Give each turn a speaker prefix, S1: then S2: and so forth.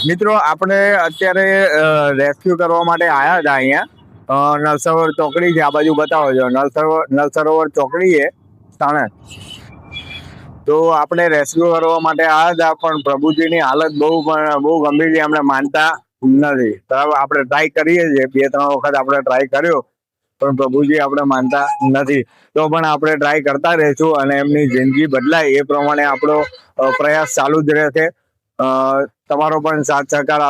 S1: મિત્રો આપણે અત્યારે રેસ્ક્યુ કરવા માટે આવ્યા હતા અહીંયા નળ સરોવર ચોકડી છે, આ બાજુ બતાવો છો નળ સરોવર ચોકડી છે સાણંદ. તો આપણે રેસ્ક્યુ કરવા માટે આવ્યા હતા, પણ પ્રભુજીની હાલત બહુ ગંભીર છે, એમને માનતા નથી. આપણે ટ્રાય કરીએ છીએ, 2-3 વખત આપણે ટ્રાય કર્યો, પણ પ્રભુજી આપણે માનતા નથી. તો પણ આપણે ટ્રાય કરતા રહીશું અને એમની જિંદગી બદલાય એ પ્રમાણે આપણો પ્રયાસ ચાલુ જ રહેશે. તમારો પણ સાથ સહકાર